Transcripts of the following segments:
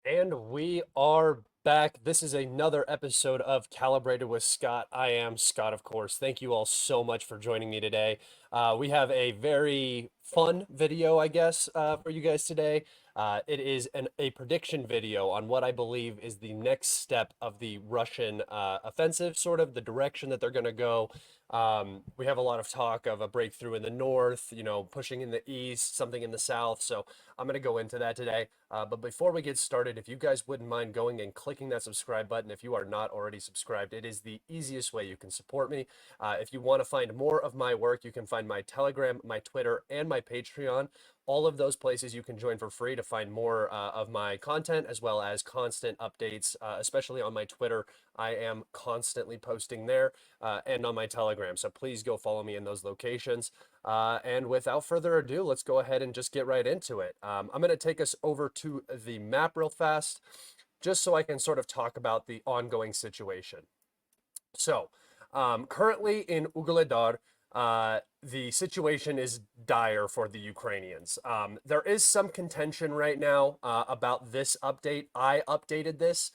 And we are back. This is another episode of Calibrated with Scott. I am Scott, of course. Thank you all so much for joining me today. We have a very fun video, I guess, for you guys today. It is a prediction video on what I believe is the next step of the Russian offensive, sort of the direction that they're going to go. We have a lot of talk of a breakthrough in the north, pushing in the east, something in the south. So I'm going to go into that today. But before we get started, if you guys wouldn't mind going and clicking that subscribe button, if you are not already subscribed, it is the easiest way you can support me. If you want to find more of my work, you can find my Telegram, my Twitter, and my Patreon. All of those places you can join for free to find more of my content as well as constant updates, especially on my Twitter. I am constantly posting there and on my Telegram. So please go follow me in those locations. And without further ado, let's go ahead and just get right into it. I'm going to take us over to the map real fast, just so I can sort of talk about the ongoing situation. So, currently in Ugledar, the situation is dire for the Ukrainians. There is some contention right now about this update. I updated this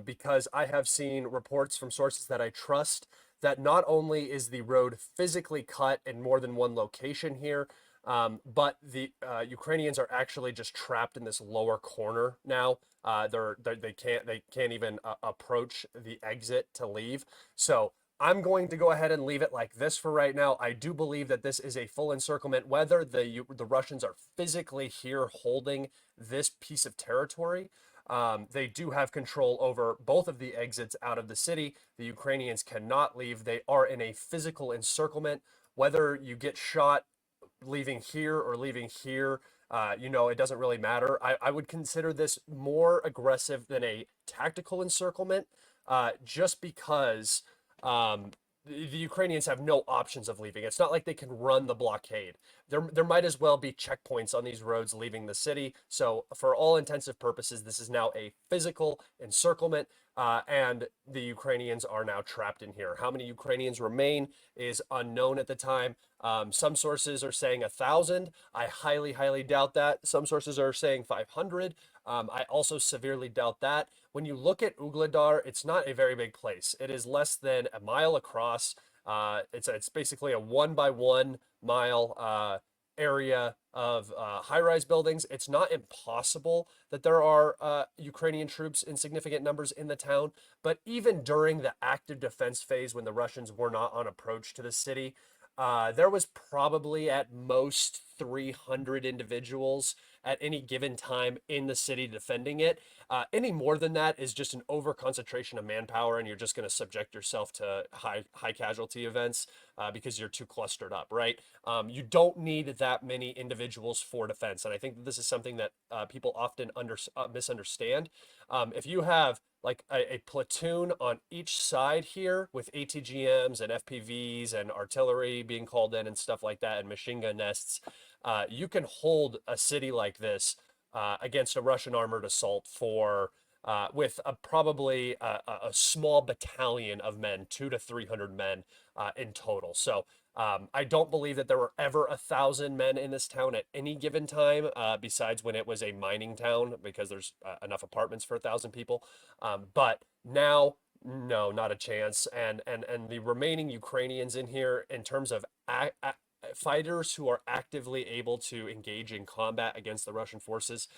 because I have seen reports from sources that I trust that not only is the road physically cut in more than one location here, but the Ukrainians are actually just trapped in this lower corner now. They can't even approach the exit to leave. So I'm going to go ahead and leave it like this for right now. I do believe that this is a full encirclement. Whether the Russians are physically here holding this piece of territory, they do have control over both of the exits out of the city. The Ukrainians cannot leave. They are in a physical encirclement. Whether you get shot leaving here or leaving here, it doesn't really matter. I would consider this more aggressive than a tactical encirclement, just because the Ukrainians have no options of leaving. It's not like they can run the blockade. There might as well be checkpoints on these roads leaving the city. So, for all intensive purposes, this is now a physical encirclement, and the Ukrainians are now trapped in here. How many Ukrainians remain is unknown at the time. Some sources are saying 1,000. I highly, highly doubt that. Some sources are saying 500. I also severely doubt that. When you look at Ugledar, it's not a very big place. It is less than a mile across. It's basically a 1 by 1 mile area of high-rise buildings. It's not impossible that there are Ukrainian troops in significant numbers in the town, but even during the active defense phase, when the Russians were not on approach to the city, there was probably at most 300 individuals at any given time in the city defending it. Any more than that is just an over concentration of manpower, and you're just going to subject yourself to high casualty events because you're too clustered up, right? You don't need that many individuals for defense, and I think that this is something that people often misunderstand. If you have like a platoon on each side here with ATGMs and FPVs and artillery being called in and stuff like that, and machine gun nests, you can hold a city like this against a Russian armored assault for with probably a small battalion of men, 200 to 300 men in total. So I don't believe that there were ever 1,000 men in this town at any given time, besides when it was a mining town, because there's enough apartments for 1,000 people. But now, no, not a chance. And the remaining Ukrainians in here, in terms of fighters who are actively able to engage in combat against the Russian forces,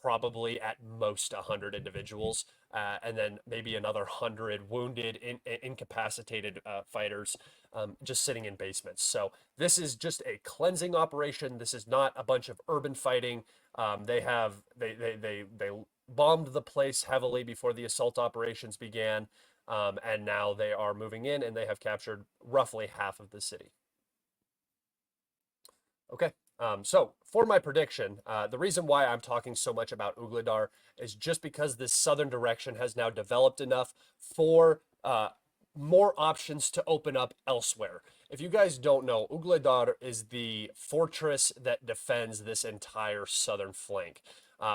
probably at most 100 individuals, and then maybe another 100 wounded, incapacitated fighters just sitting in basements. So this is just a cleansing operation. This is not a bunch of urban fighting. They bombed the place heavily before the assault operations began, and now they are moving in and they have captured roughly half of the city. Okay. So for my prediction, the reason why I'm talking so much about Ugledar is just because this southern direction has now developed enough for more options to open up elsewhere. If you guys don't know, Ugledar is the fortress that defends this entire southern flank.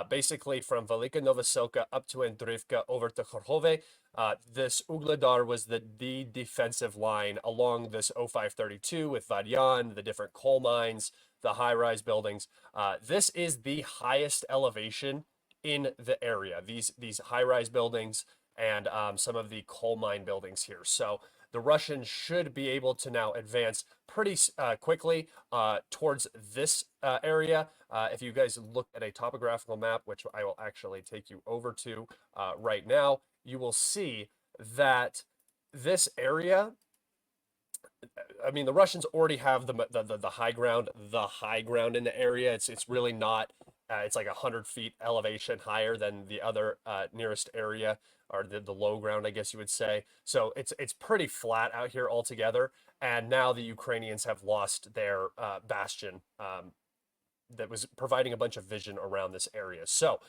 Basically, from Velika Novoselka up to Andrivka over to Kharkove, this Ugledar was the defensive line along this 0532 with Vadyan, the different coal mines, the high-rise buildings. This is the highest elevation in the area. These high-rise buildings and some of the coal mine buildings here. So the Russians should be able to now advance pretty quickly towards this area. If you guys look at a topographical map, which I will actually take you over to right now, you will see that this area, I mean, the Russians already have the high ground, in the area. It's really not. It's like 100 feet elevation higher than the other nearest area, or the low ground, I guess you would say. So it's pretty flat out here altogether. And now the Ukrainians have lost their bastion that was providing a bunch of vision around this area. So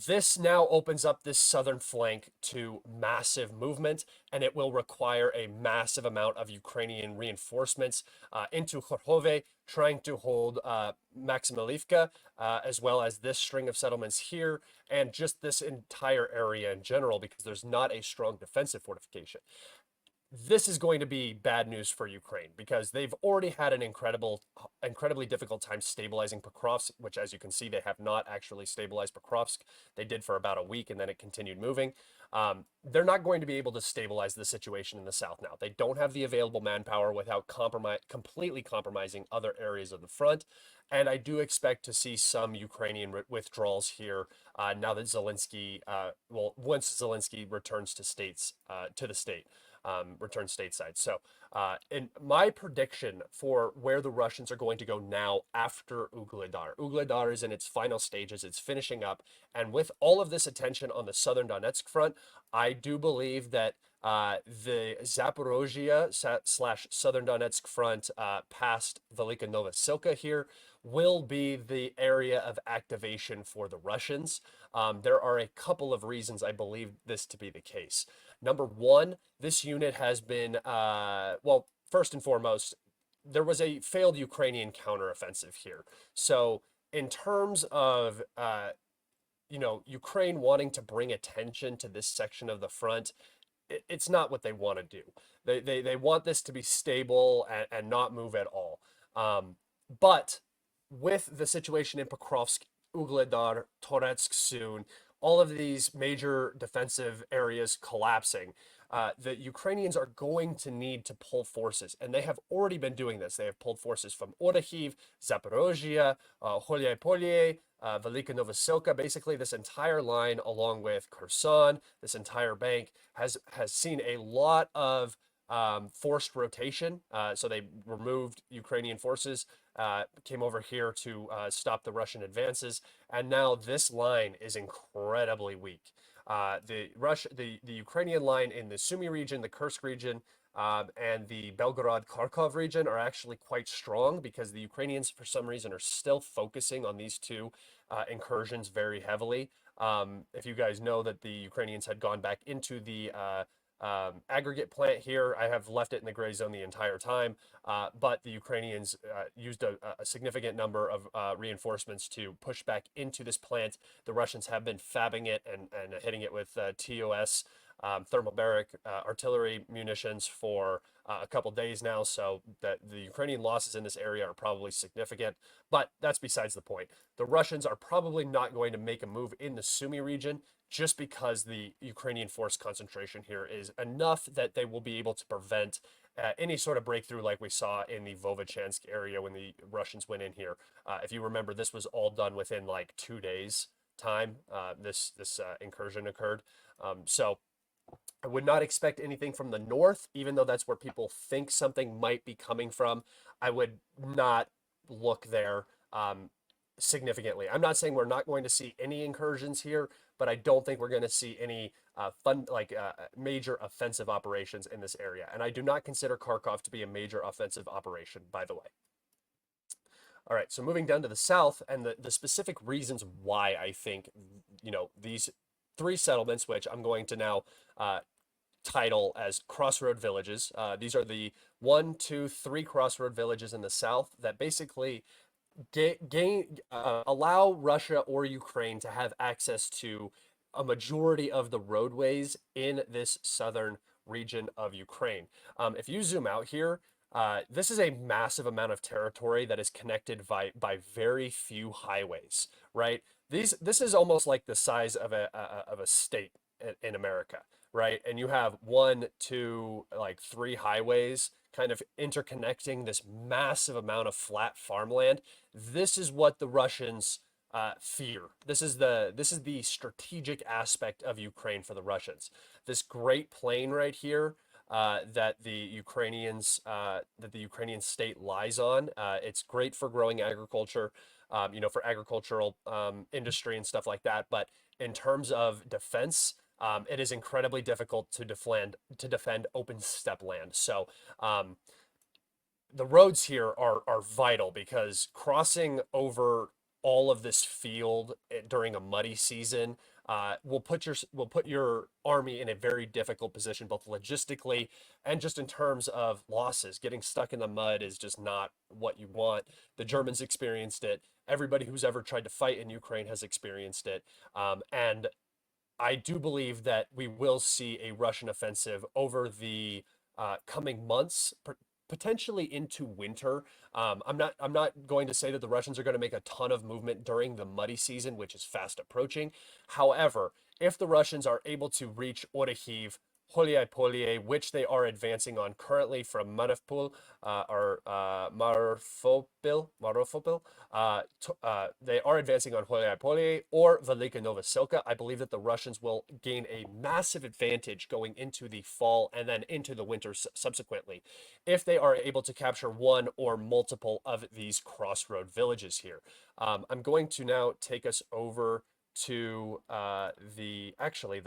this now opens up this southern flank to massive movement, and it will require a massive amount of Ukrainian reinforcements into Kharkov, trying to hold Maximilivka, as well as this string of settlements here, and just this entire area in general, because there's not a strong defensive fortification. This is going to be bad news for Ukraine because they've already had an incredibly difficult time stabilizing Pokrovsk, which, as you can see, they have not actually stabilized Pokrovsk. They did for about a week, and then it continued moving. They're not going to be able to stabilize the situation in the south now. They don't have the available manpower without completely compromising other areas of the front. And I do expect to see some Ukrainian withdrawals here now that Zelensky, once Zelensky returns to the state. Return stateside. So, in my prediction for where the Russians are going to go now after Ugledar, Ugledar is in its final stages, it's finishing up, and with all of this attention on the southern Donetsk front, I do believe that the Zaporozhia slash southern Donetsk front past Velika Novosilka here will be the area of activation for the Russians. There are a couple of reasons I believe this to be the case. Number one, this unit has been, first and foremost, there was a failed Ukrainian counteroffensive here. So, in terms of, Ukraine wanting to bring attention to this section of the front, it's not what they want to do. They want this to be stable and not move at all. But with the situation in Pokrovsk, Ugledar, Toretsk soon, all of these major defensive areas collapsing, the Ukrainians are going to need to pull forces, and they have already been doing this. They have pulled forces from Orikhiv, Zaporozhia, Holyai-Polye, Velika Novosilka. Basically, this entire line, along with Kherson, this entire bank, has seen a lot of forced rotation. So they removed Ukrainian forces, came over here to stop the Russian advances, and now this line is incredibly weak. The Ukrainian line in the Sumy region, the Kursk region, and the Belgorod-Kharkov region are actually quite strong because the Ukrainians, for some reason, are still focusing on these two incursions very heavily. If you guys know that the Ukrainians had gone back into the aggregate plant here, I have left it in the gray zone the entire time, but the Ukrainians used a significant number of reinforcements to push back into this plant. The Russians have been fabbing it and hitting it with TOS, thermobaric artillery munitions for a couple days now, so that the Ukrainian losses in this area are probably significant, but that's besides the point. The Russians are probably not going to make a move in the Sumy region just because the Ukrainian force concentration here is enough that they will be able to prevent any sort of breakthrough like we saw in the Vovchansk area when the Russians went in here. If you remember, this was all done within like 2 days time. This incursion occurred. So I would not expect anything from the north, even though that's where people think something might be coming from. I would not look there significantly. I'm not saying we're not going to see any incursions here, but I don't think we're going to see any major offensive operations in this area. And I do not consider Kharkov to be a major offensive operation, by the way. All right, so moving down to the south, and the specific reasons why I think, these three settlements, which I'm going to now title as crossroad villages. These are the 1, 2, 3 crossroad villages in the south that basically allow Russia or Ukraine to have access to a majority of the roadways in this southern region of Ukraine. If you zoom out here, this is a massive amount of territory that is connected by very few highways, right? This is almost like the size of a state in America, right? And you have one, two, like three highways kind of interconnecting this massive amount of flat farmland. This is what the Russians fear. This is the strategic aspect of Ukraine for the Russians. This great plain right here that the Ukrainian state lies on. It's great for growing agriculture, for agricultural industry and stuff like that. But in terms of defense, it is incredibly difficult to defend open steppe land. So um, the roads here are vital because crossing over all of this field during a muddy season will put your army in a very difficult position, both logistically and just in terms of losses. Getting stuck in the mud is just not what you want. The Germans experienced it. Everybody who's ever tried to fight in Ukraine has experienced it. And I do believe that we will see a Russian offensive over the coming months, potentially into winter. I'm not going to say that the Russians are going to make a ton of movement during the muddy season, which is fast approaching. However, if the Russians are able to reach Orikhiv, Holyai which they are advancing on currently from Mariupol or Marfopil, they are advancing on Holyai or Velika Novoselka. I believe that the Russians will gain a massive advantage going into the fall and then into the winter subsequently, if they are able to capture one or multiple of these crossroad villages here. I'm going to now take us over to the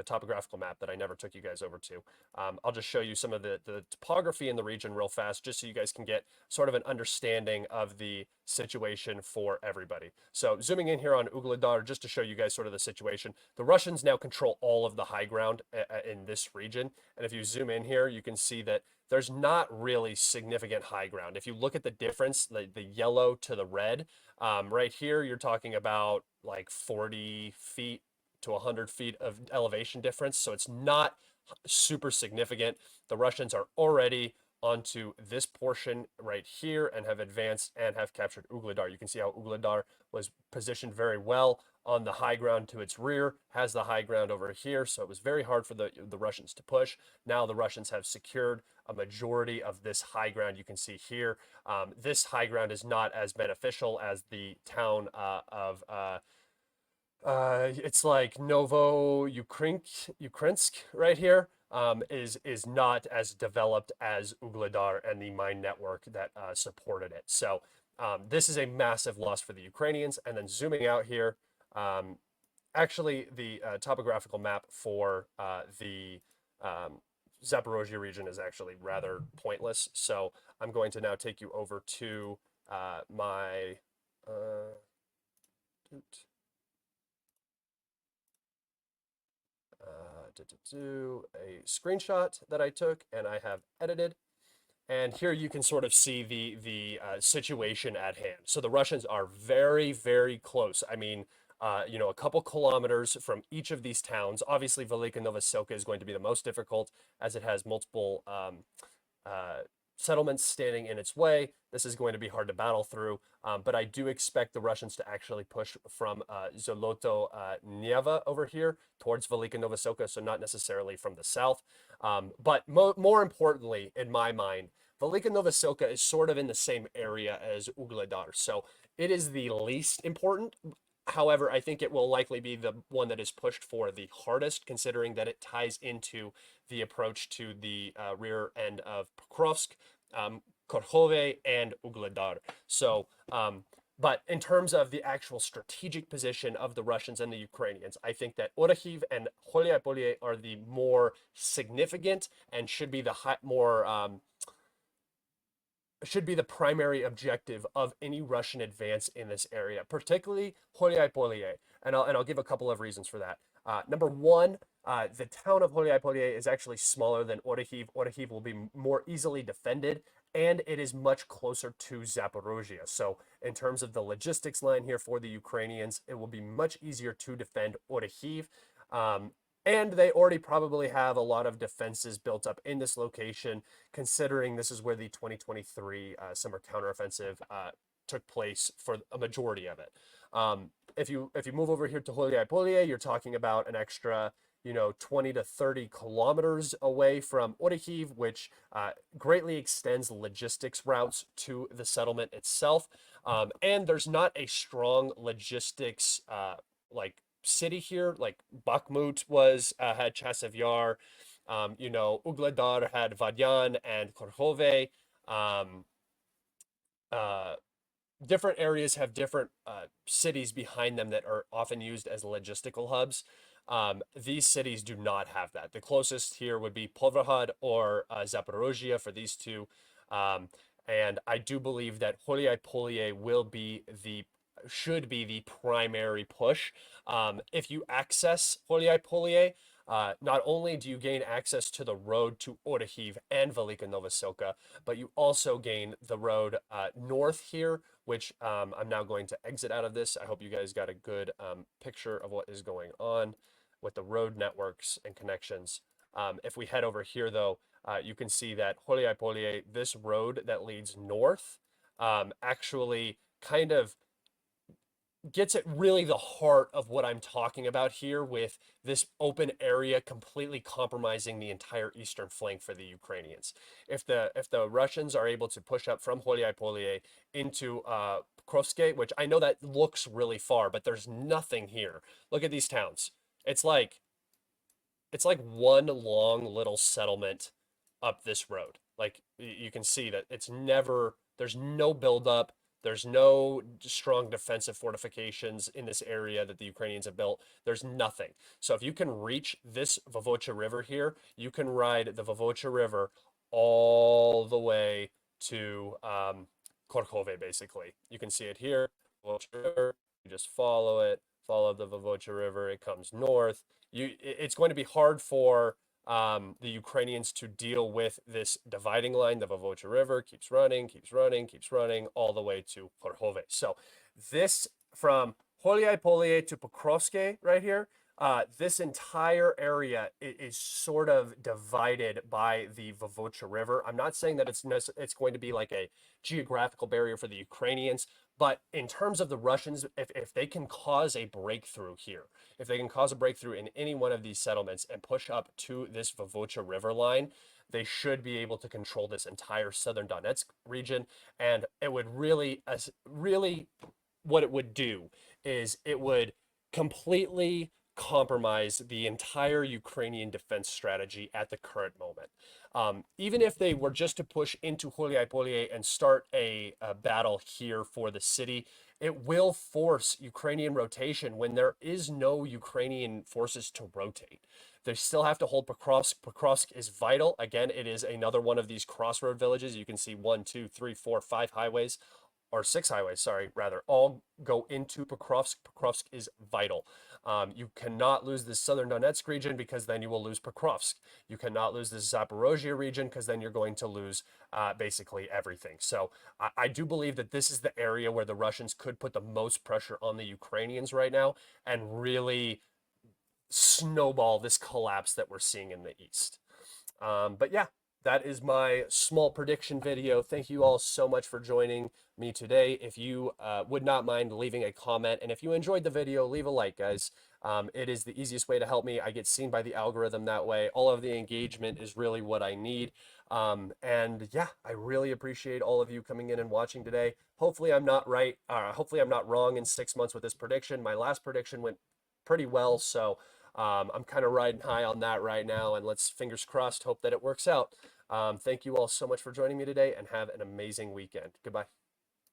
topographical map that I never took you guys over to. I'll just show you some of the topography in the region real fast, just so you guys can get sort of an understanding of the situation for everybody. So zooming in here on Ugledar, just to show you guys sort of the situation. The Russians now control all of the high ground in this region. And if you zoom in here, you can see that there's not really significant high ground. If you look at the difference, the yellow to the red, right here, you're talking about like 40 feet to 100 feet of elevation difference. So it's not super significant. The Russians are already onto this portion right here and have advanced and have captured Ugledar. You can see how Ugledar was positioned very well on the high ground to its rear, has the high ground over here. So it was very hard for the Russians to push. Now the Russians have secured a majority of this high ground. You can see here, this high ground is not as beneficial as the town of it's like Novo Ukrinsk right here. Is not as developed as Ugledar and the mine network that supported it. So this is a massive loss for the Ukrainians. And then zooming out here, um, actually the topographical map for the Zaporozhye region is actually rather pointless. So I'm going to now take you over to my uh, a screenshot that I took and I have edited. And here you can sort of see the situation at hand. So the Russians are very, very close. I mean, a couple kilometers from each of these towns. Obviously, Velika Novoselka is going to be the most difficult as it has multiple uh, settlements standing in its way. This is going to be hard to battle through, but I do expect the Russians to actually push from Zoloto Nieva over here towards Velika Novoselka, so not necessarily from the south. But more importantly, in my mind, Velika Novoselka is sort of in the same area as Ugledar, so it is the least important. However, I think it will likely be the one that is pushed for the hardest, considering that it ties into the approach to the rear end of Pokrovsk, Korhove, and Ugledar. So, but in terms of the actual strategic position of the Russians and the Ukrainians, I think that Orikhiv and Holyai are the more significant and should be the primary objective of any Russian advance in this area, particularly Holyai. And I'll give a couple of reasons for that. Number one, the town of Holyai is actually smaller than Orikhiv. Orikhiv will be more easily defended, and it is much closer to Zaporozhye. So in terms of the logistics line here for the Ukrainians, it will be much easier to defend Orikhiv. And they already probably have a lot of defenses built up in this location, considering this is where the 2023 summer counteroffensive took place for a majority of it. if you move over here to Huliaipolie, you're talking about an extra 20 to 30 kilometers away from Orikhiv, which greatly extends logistics routes to the settlement itself. And there's not a strong logistics like city here. Like Bakhmut was had Chasev Yar, Ugledar had Vadyan and Korhove. Um, uh, Different areas have different cities behind them that are often used as logistical hubs. These cities do not have that. The closest here would be Povrahad or Zaporozhye for these two. Um, and I do believe that Holyai will be should be the primary push. If you access Holyai, not only do you gain access to the road to Orikhiv and Velika Novosilka, but you also gain the road north here, which I'm now going to exit out of this. I hope you guys got a good picture of what is going on with the road networks and connections. If we head over here, though, you can see that Holyai, this road that leads north, actually kind of gets at really the heart of what I'm talking about here with this open area completely compromising the entire eastern flank for the Ukrainians. If the Russians are able to push up from Holyai into Pokrovsk, which I know that looks really far, but there's nothing here. Look at these towns. It's like it's like one long little settlement up this road. Like you can see that there's no buildup. There's no strong defensive fortifications in this area that the Ukrainians have built. There's nothing. So if you can reach this Vovocha River here, you can ride the Vovocha River all the way to Korkhove, basically. You can see it here. Vovocha River. You just follow the Vovocha River. It comes north. It's going to be hard for the Ukrainians to deal with this dividing line. The Vovocha River keeps running, keeps running, keeps running all the way to Korhove. So this from Holyai to Pokrovsk right here, this entire area is sort of divided by the Vovocha River. I'm not saying that it's going to be like a geographical barrier for the Ukrainians, but in terms of the Russians, if they can cause a breakthrough here, if they can cause a breakthrough in any one of these settlements and push up to this Vovocha River line, they should be able to control this entire southern Donetsk region. And it would really, what it would do is it would completely compromise the entire Ukrainian defense strategy at the current moment. Even if they were just to push into Holyai and start a battle here for the city, it will force Ukrainian rotation when there is no Ukrainian forces to rotate. They still have to hold Pokrovsk. Pokrovsk is vital. Again, it is another one of these crossroad villages. You can see 1, 2, 3, 4, 5 highways, or 6 highways, sorry, rather, all go into Pokrovsk. Pokrovsk is vital. You cannot lose the southern Donetsk region because then you will lose Pokrovsk. You cannot lose the Zaporozhye region because then you're going to lose basically everything. So I do believe that this is the area where the Russians could put the most pressure on the Ukrainians right now and really snowball this collapse that we're seeing in the east. But yeah, that is my small prediction video. Thank you all so much for joining me today. If you would not mind leaving a comment, and if you enjoyed the video, leave a like, guys. It is the easiest way to help me. I get seen by the algorithm that way. All of the engagement is really what I need. And yeah, I really appreciate all of you coming in and watching today. Hopefully I'm not right. Hopefully I'm not wrong in 6 months with this prediction. My last prediction went pretty well, so I'm kind of riding high on that right now, and let's fingers crossed hope that it works out. Thank you all so much for joining me today, and have an amazing weekend. Goodbye.